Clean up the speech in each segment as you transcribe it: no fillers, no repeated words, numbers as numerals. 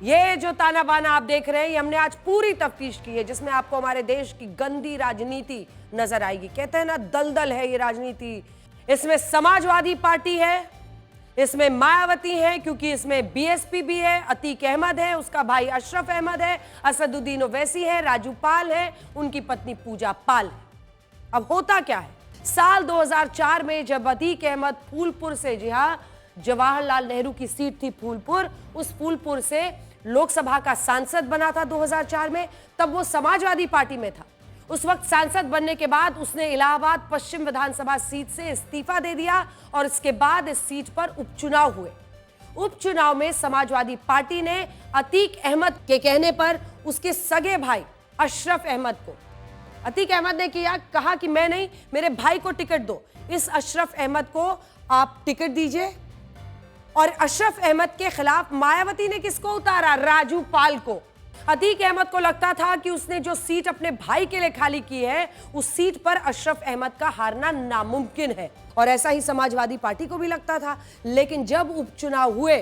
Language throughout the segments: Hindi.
ये जो ताना बाना आप देख रहे हैं, ये हमने आज पूरी तफ्तीश की है, जिसमें आपको हमारे देश की गंदी राजनीति नजर आएगी। कहते हैं ना, दलदल है ये राजनीति। इसमें समाजवादी पार्टी है, इसमें मायावती है, क्योंकि इसमें बीएसपी भी है, अतीक अहमद है, उसका भाई अशरफ अहमद है, असदुद्दीन ओवैसी है, राजू पाल है, उनकी पत्नी पूजा पाल है। अब होता क्या है, साल 2004 में जब अतीक अहमद फूलपुर से, जी हां, जवाहरलाल नेहरू की सीट थी फूलपुर, उस फूलपुर से लोकसभा का सांसद बना था 2004 में, तब वो समाजवादी पार्टी में था। उस वक्त सांसद बनने के बाद उसने इलाहाबाद पश्चिम विधानसभा सीट से इस्तीफा दे दिया और इसके बाद इस सीट पर उपचुनाव हुए। उपचुनाव में समाजवादी पार्टी ने अतीक अहमद के कहने पर उसके सगे भाई अशरफ अहमद को, अतीक अहमद ने कहा कि मैं नहीं, मेरे भाई को टिकट दो, इस अशरफ अहमद को आप टिकट दीजिए। और अशरफ अहमद के खिलाफ मायावती ने किसको उतारा? राजू पाल को। अतीक अहमद को लगता था कि उसने जो सीट अपने भाई के लिए खाली की है, उस सीट पर अशरफ अहमद का हारना नामुमकिन है, और ऐसा ही समाजवादी पार्टी को भी लगता था। लेकिन जब उपचुनाव हुए,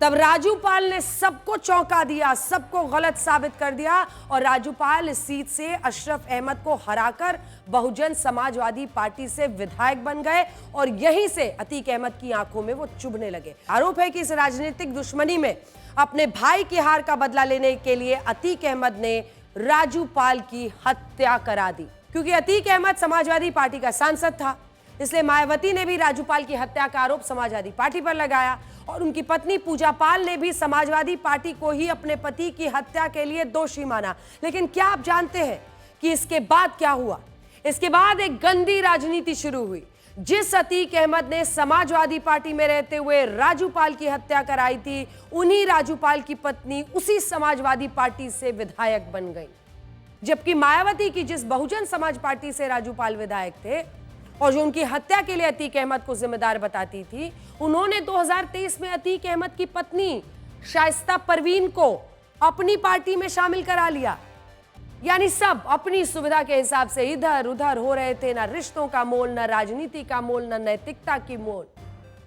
तब राजू पाल ने सबको चौंका दिया, सबको गलत साबित कर दिया, और राजू पाल इस सीट से अशरफ अहमद को हराकर बहुजन समाजवादी पार्टी से विधायक बन गए, और यहीं से अतीक अहमद की आंखों में वो चुभने लगे। आरोप है कि इस राजनीतिक दुश्मनी में अपने भाई की हार का बदला लेने के लिए अतीक अहमद ने राजू पाल की हत्या करा दी। क्योंकि अतीक अहमद समाजवादी पार्टी का सांसद था, इसलिए मायावती ने भी राजू पाल की हत्या का आरोप समाजवादी पार्टी पर लगाया, और उनकी पत्नी पूजा पाल ने भी समाजवादी पार्टी को ही अपने पति की हत्या के लिए दोषी माना। लेकिन क्या आप जानते हैं कि इसके बाद क्या हुआ? इसके बाद एक गंदी राजनीति शुरू हुई। जिस अतीक अहमद ने समाजवादी पार्टी में रहते हुए राजू पाल की हत्या कराई थी, उन्हीं राजू पाल की पत्नी उसी समाजवादी पार्टी से विधायक बन गई। जबकि मायावती की जिस बहुजन समाज पार्टी से राजू पाल विधायक थे और जो उनकी हत्या के लिए अतीक अहमद को जिम्मेदार बताती थी, उन्होंने 2023 में अतीक अहमद की पत्नी शाइस्ता परवीन को अपनी पार्टी में शामिल करा लिया। यानी सब अपनी सुविधा के हिसाब से इधर उधर हो रहे थे। ना रिश्तों का मोल, ना राजनीति का मोल, ना नैतिकता की मोल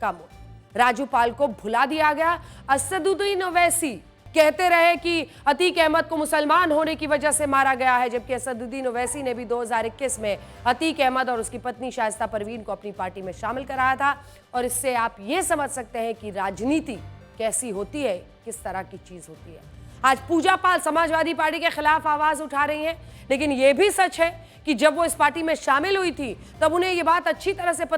का मोल। राजू पाल को भुला दिया गया। असदुद्दीन ओवैसी कहते रहे कि अतीक अहमद को मुसलमान होने की वजह से मारा गया है, जबकि असदुद्दीन ओवैसी ने भी 2021 में अतीक अहमद और उसकी पत्नी शाइस्ता परवीन को अपनी पार्टी में शामिल कराया था। और इससे आप ये समझ सकते हैं कि राजनीति कैसी होती है, किस तरह की चीज होती है। आज पूजा पाल समाजवादी पार्टी के खिलाफ आवाज उठा रही हैं, लेकिन यह भी सच है कि जब वो इस पार्टी में शामिल हुई थी, तब उन्हें ये बात अच्छी तरह से पता